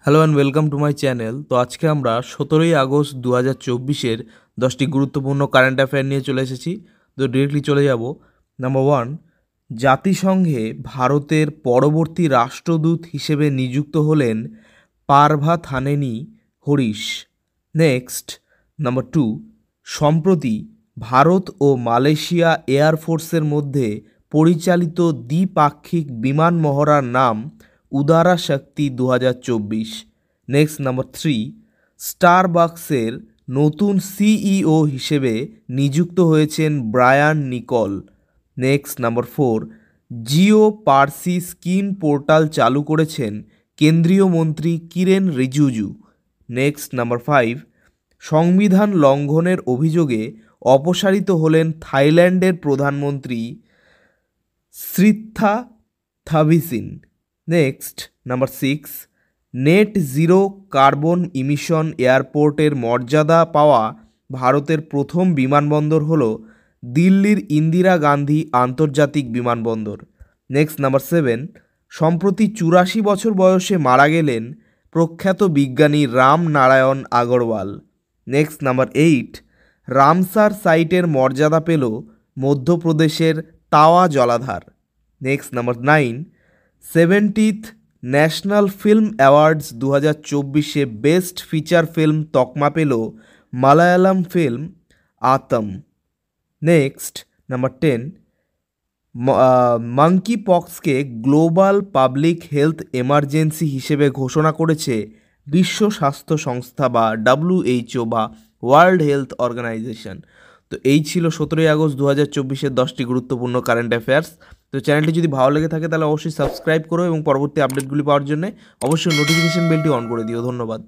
Hello and welcome to my channel. তো আজকে আমরা 17ই আগস্ট 2024-এর 10টি গুরুত্বপূর্ণ কারেন্ট অ্যাফেয়ার নিয়ে চলে এসেছি। তো ডিরেক্টলি চলে যাব। নাম্বার 1, জাতিসংঘে ভারতের পরবর্তী রাষ্ট্রদূত হিসেবে নিযুক্ত হলেন পারভাথানেনি হরিশ। নেক্সট, নাম্বার 2, সম্প্রতি ভারত ও মালয়েশিয়া এয়ারফোর্সের মধ্যে পরিচালিত দ্বিপাক্ষিক বিমান মহড়ার নাম উদারা শক্তি 2024। নেক্সট, নাম্বার 3, স্টারবাকসের নতুন সিইও হিসেবে নিযুক্ত হয়েছেন Brian Niccol. Next, number 4, Jiyo Parsi scheme portal চালু করেছেন কেন্দ্রীয় মন্ত্রী কিরেন রিজিজু। নেক্সট, নাম্বার 5, সংবিধান লঙ্ঘনের অভিযোগে অপসারিত হলেন থাইল্যান্ডের প্রধানমন্ত্রী Srettha Thavisin. Next, number 6, net zero carbon emission এয়ারপোর্টের মর্যাদা পাওয়া ভারতের প্রথম বিমানবন্দর হল দিল্লির ইন্দিরা গান্ধী আন্তর্জাতিক বিমানবন্দর। নেক্সট, নাম্বার 7, সম্প্রতি 84 বছর বয়সে মারা গেলেন প্রখ্যাত বিজ্ঞানী Ram Narayan Agarwal. Next, number 8, Ramsar সাইটের মর্যাদা পেল মধ্যপ্রদেশের তাওয়া জলাধার। Next, number 9, 70th national film awards 2024-এ বেস্ট ফিচার ফিল্ম তকমা পেল Malayalam film Aattam. Next, number 10, monkey পক্সকে গ্লোবাল পাবলিক হেলথ এমার্জেন্সি হিসেবে ঘোষণা করেছে বিশ্ব স্বাস্থ্য সংস্থা বা WHO বা ওয়ার্ল্ড হেলথ অর্গানাইজেশন। তো এই ছিল 17ই আগস্ট 2024-এর 10টি গুরুত্বপূর্ণ কারেন্ট অ্যাফেয়ার্স। তো চ্যানেলটি যদি ভালো লেগে থাকে তাহলে অবশ্যই সাবস্ক্রাইব করো এবং পরবর্তী আপডেটগুলি পাওয়ার জন্য অবশ্যই নোটিফিকেশন বেলটি অন করে দিও। ধন্যবাদ।